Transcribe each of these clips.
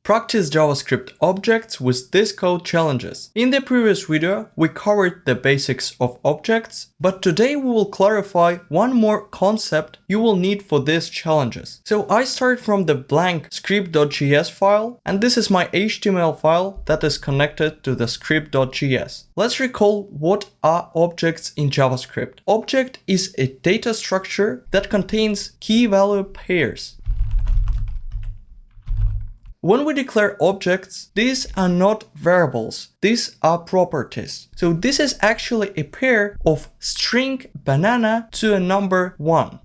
practice JavaScript objects with this code challenges. In the previous video, we covered the basics of objects, but today we will clarify one more concept you will need for these challenges. So I start from the blank script.js file, and this is my HTML file that is connected to the script.js. Let's recall what are objects in JavaScript. Object is a data structure that contains key value pairs. When we declare objects, these are not variables, these are properties. So this is actually a pair of string banana to a number 1.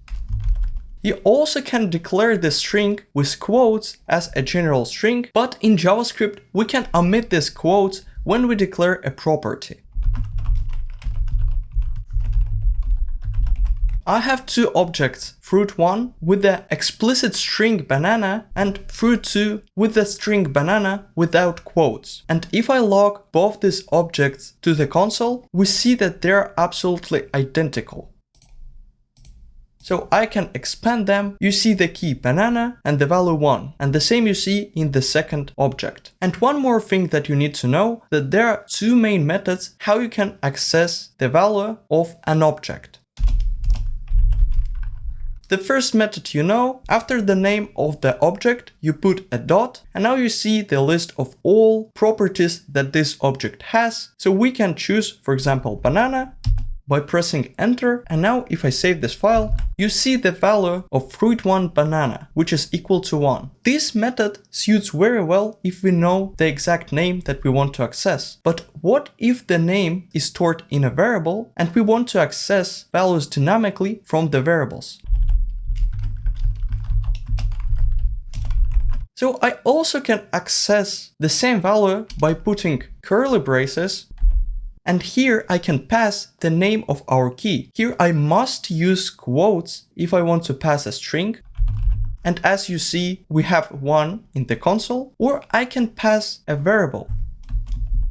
You also can declare the string with quotes as a general string, but in JavaScript we can omit these quotes when we declare a property. I have two objects, fruit1 with the explicit string banana and fruit2 with the string banana without quotes. And if I log both these objects to the console, we see that they are absolutely identical. So I can expand them. You see the key banana and the value 1, and the same you see in the second object. And one more thing that you need to know, that there are two main methods how you can access the value of an object. The first method you know, after the name of the object, you put a dot, and now you see the list of all properties that this object has. So we can choose, for example, banana by pressing enter. And now if I save this file, you see the value of fruit1 banana, which is equal to 1. This method suits very well if we know the exact name that we want to access. But what if the name is stored in a variable and we want to access values dynamically from the variables? So I also can access the same value by putting curly braces, and here I can pass the name of our key. Here I must use quotes if I want to pass a string, and as you see we have 1 in the console, or I can pass a variable.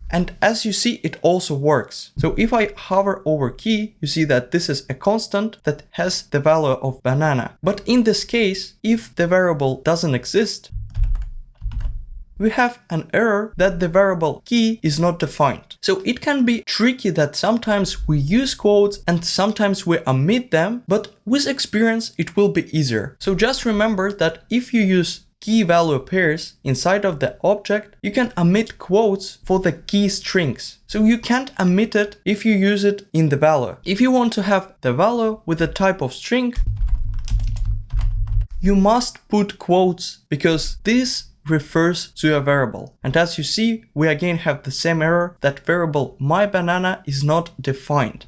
And as you see, it also works. So if I hover over key, you see that this is a constant that has the value of banana. But in this case, if the variable doesn't exist, we have an error that the variable key is not defined. So it can be tricky that sometimes we use quotes and sometimes we omit them, but with experience it will be easier. So just remember that if you use key value pairs inside of the object, you can omit quotes for the key strings. So you can't omit it if you use it in the value. If you want to have the value with the type of string, you must put quotes because this refers to a variable. And as you see, we again have the same error that variable myBanana is not defined.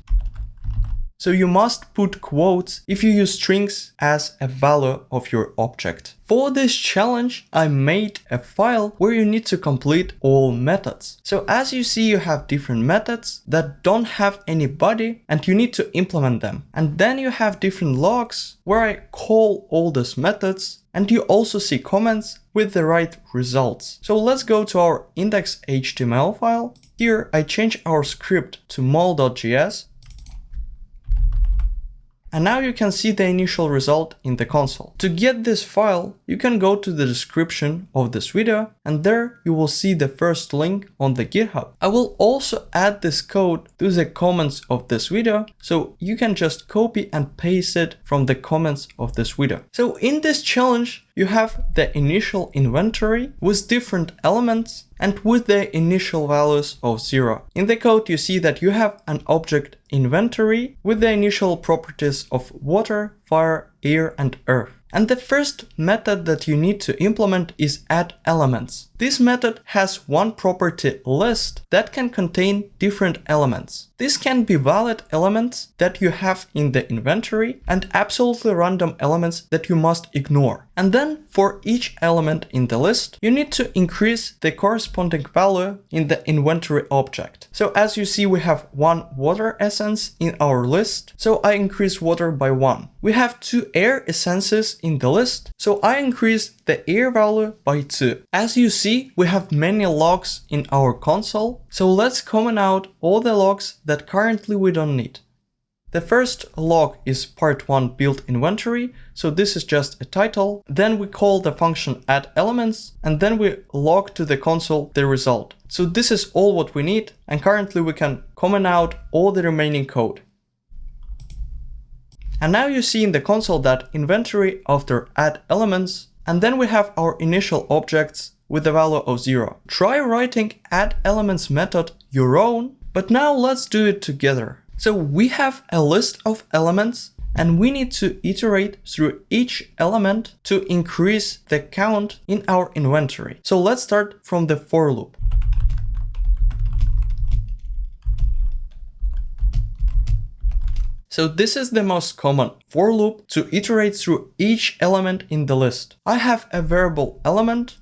So you must put quotes if you use strings as a value of your object. For this challenge, I made a file where you need to complete all methods. So as you see, you have different methods that don't have any body and you need to implement them. And then you have different logs where I call all these methods, and you also see comments with the right results. So let's go to our index.html file. Here I change our script to mol.js. And now you can see the initial result in the console. To get this file, you can go to the description of this video, and there you will see the first link on the GitHub. I will also add this code to the comments of this video, so you can just copy and paste it from the comments of this video. So in this challenge, you have the initial inventory with different elements and with the initial values of 0. In the code, you see that you have an object inventory with the initial properties of water, fire, air, and earth. And the first method that you need to implement is addElements. This method has one property list that can contain different elements. This can be valid elements that you have in the inventory and absolutely random elements that you must ignore. And then for each element in the list, you need to increase the corresponding value in the inventory object. So as you see, we have 1 water essence in our list. So I increase water by 1. We have 2 air essences in the list. So I increase the air value by 2. As you see, we have many logs in our console. So let's comment out all the logs that currently we don't need. The first log is part1 build inventory, so this is just a title. Then we call the function addElements, and then we log to the console the result. So this is all what we need, and currently we can comment out all the remaining code. And now you see in the console that inventory after addElements, and then we have our initial objects with the value of 0. Try writing addElements method your own, but now let's do it together. So we have a list of elements and we need to iterate through each element to increase the count in our inventory. So let's start from the for loop. So this is the most common for loop to iterate through each element in the list. I have a variable element.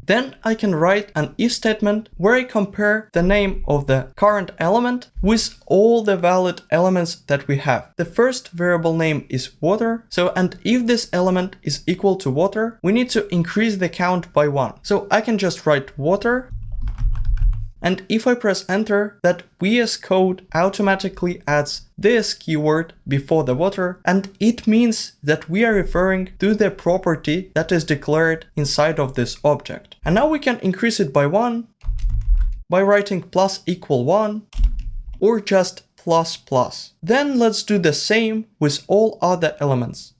Then I can write an if statement where I compare the name of the current element with all the valid elements that we have. The first variable name is water. And if this element is equal to water, we need to increase the count by 1. So I can just write water. And if I press enter, that VS Code automatically adds this keyword before the water, and it means that we are referring to the property that is declared inside of this object. And now we can increase it by 1 by writing plus equal 1 or just plus plus. Then let's do the same with all other elements.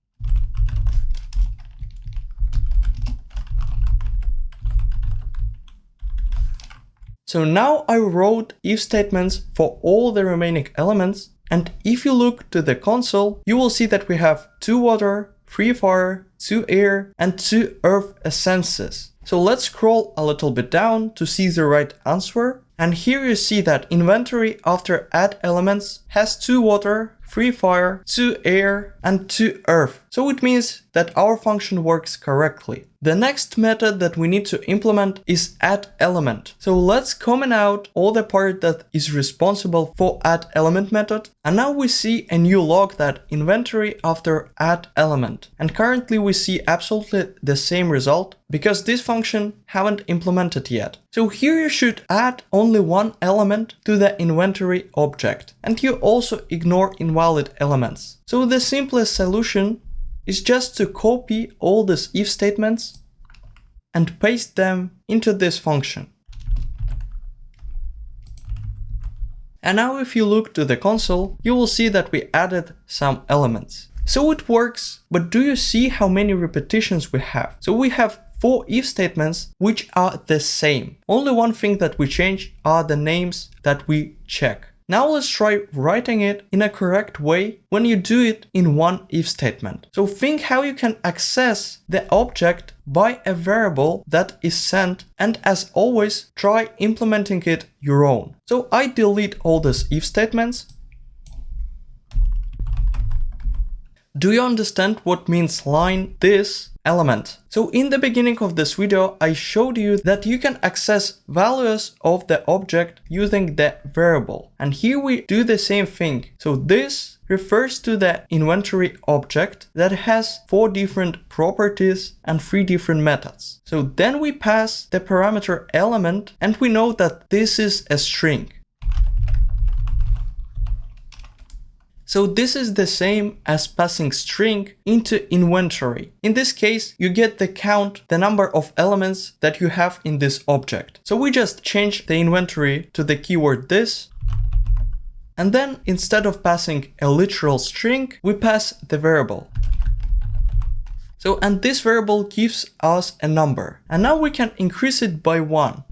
So now I wrote if statements for all the remaining elements, and if you look to the console, you will see that we have 2 water, 3 fire, 2 air, and 2 earth essences. So let's scroll a little bit down to see the right answer. And here you see that inventory after addElements has 2 water, 3 fire, 2 air, and 2 earth. So it means that our function works correctly. The next method that we need to implement is addElement. So let's comment out all the part that is responsible for addElement method. And now we see a new log that inventory after addElement. And currently we see absolutely the same result because this function haven't implemented yet. So here you should add only one element to the inventory object. And you also ignore invalid elements. So the simplest solution is just to copy all these if statements and paste them into this function. And now if you look to the console, you will see that we added some elements. So it works, but do you see how many repetitions we have? So we have 4 if statements which are the same. Only one thing that we change are the names that we check. Now let's try writing it in a correct way when you do it in one if statement. So think how you can access the object by a variable that is sent, and as always, try implementing it your own. So I delete all these if statements. Do you understand what means line this element? So in the beginning of this video, I showed you that you can access values of the object using the variable. And here we do the same thing. So this refers to the inventory object that has 4 different properties and 3 different methods. So then we pass the parameter element, and we know that this is a string. So this is the same as passing string into inventory. In this case, you get the count, the number of elements that you have in this object. So we just change the inventory to the keyword this. And then instead of passing a literal string, we pass the variable. So, and this variable gives us a number. And now we can increase it by 1.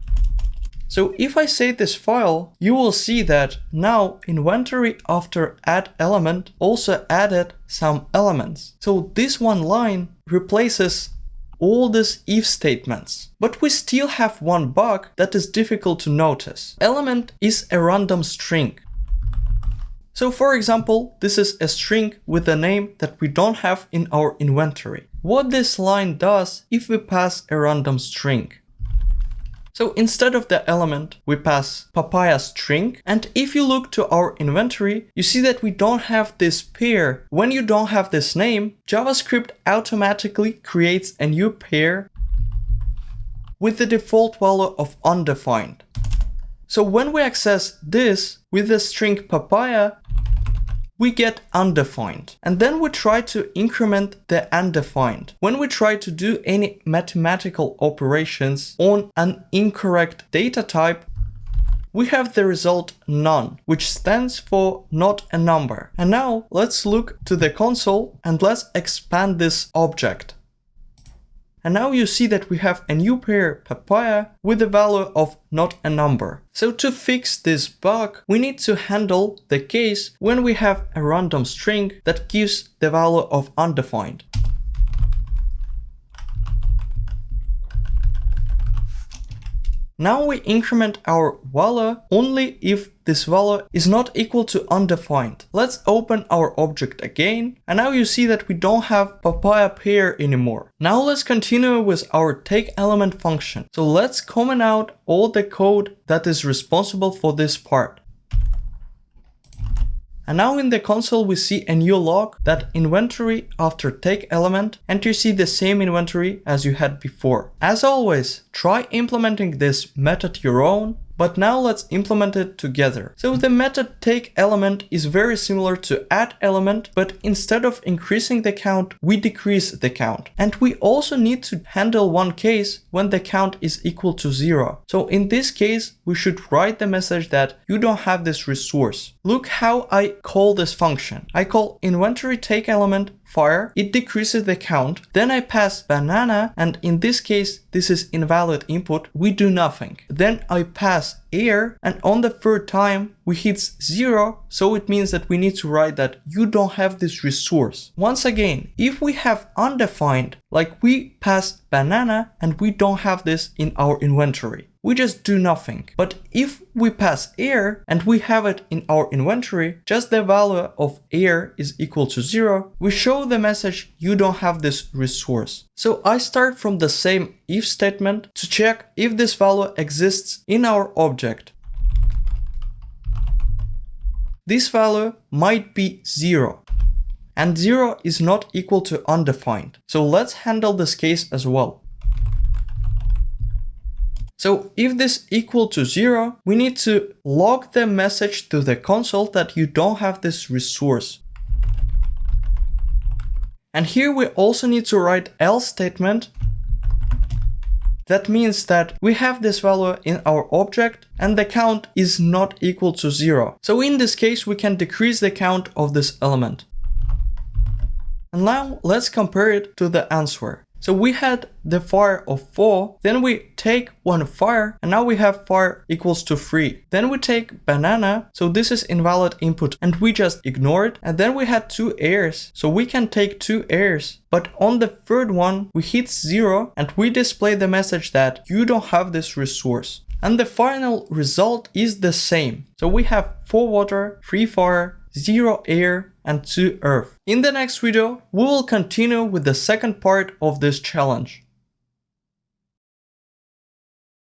So if I save this file, you will see that now inventory after addElement also added some elements. So this one line replaces all these if statements. But we still have one bug that is difficult to notice. Element is a random string. So for example, this is a string with a name that we don't have in our inventory. What this line does if we pass a random string? So instead of the element, we pass papaya string. And if you look to our inventory, you see that we don't have this pair. When you don't have this name, JavaScript automatically creates a new pair with the default value of undefined. So when we access this with the string papaya, we get undefined. And then we try to increment the undefined. When we try to do any mathematical operations on an incorrect data type, we have the result none, which stands for not a number. And now let's look to the console and let's expand this object. And now you see that we have a new pair papaya with the value of not a number. So to fix this bug, we need to handle the case when we have a random string that gives the value of undefined. Now we increment our value only if this value is not equal to undefined. Let's open our object again, and now you see that we don't have papaya pair anymore. Now let's continue with our takeElement function. So let's comment out all the code that is responsible for this part. And now in the console we see a new log that inventory after takeElement, and you see the same inventory as you had before. As always, try implementing this method your own, but now let's implement it together. So the method takeElement is very similar to addElement, but instead of increasing the count, we decrease the count. And we also need to handle one case when the count is equal to 0. So in this case, we should write the message that you don't have this resource. Look how I call this function. I call inventory takeElement fire, it decreases the count, then I pass banana, and in this case this is invalid input, we do nothing. Then I pass air, and on the third time we hit 0, so it means that we need to write that you don't have this resource. Once again, if we have undefined, like we pass banana and we don't have this in our inventory, we just do nothing. But if we pass air and we have it in our inventory, just the value of air is equal to 0, we show the message you don't have this resource. So I start from the same if statement to check if this value exists in our object. This value might be 0. And 0 is not equal to undefined. So let's handle this case as well. So if this equal to 0, we need to log the message to the console that you don't have this resource. And here we also need to write else statement. That means that we have this value in our object and the count is not equal to 0. So in this case, we can decrease the count of this element. And now let's compare it to the answer. So we had the fire of 4, then we take one fire, and now we have fire equals to 3. Then we take banana, so this is invalid input, and we just ignore it. And then we had 2 airs, so we can take 2 airs. But on the third one, we hit 0, and we display the message that you don't have this resource. And the final result is the same. So we have 4 water, 3 fire, 0 air, and 2 earth. In the next video, we will continue with the second part of this challenge.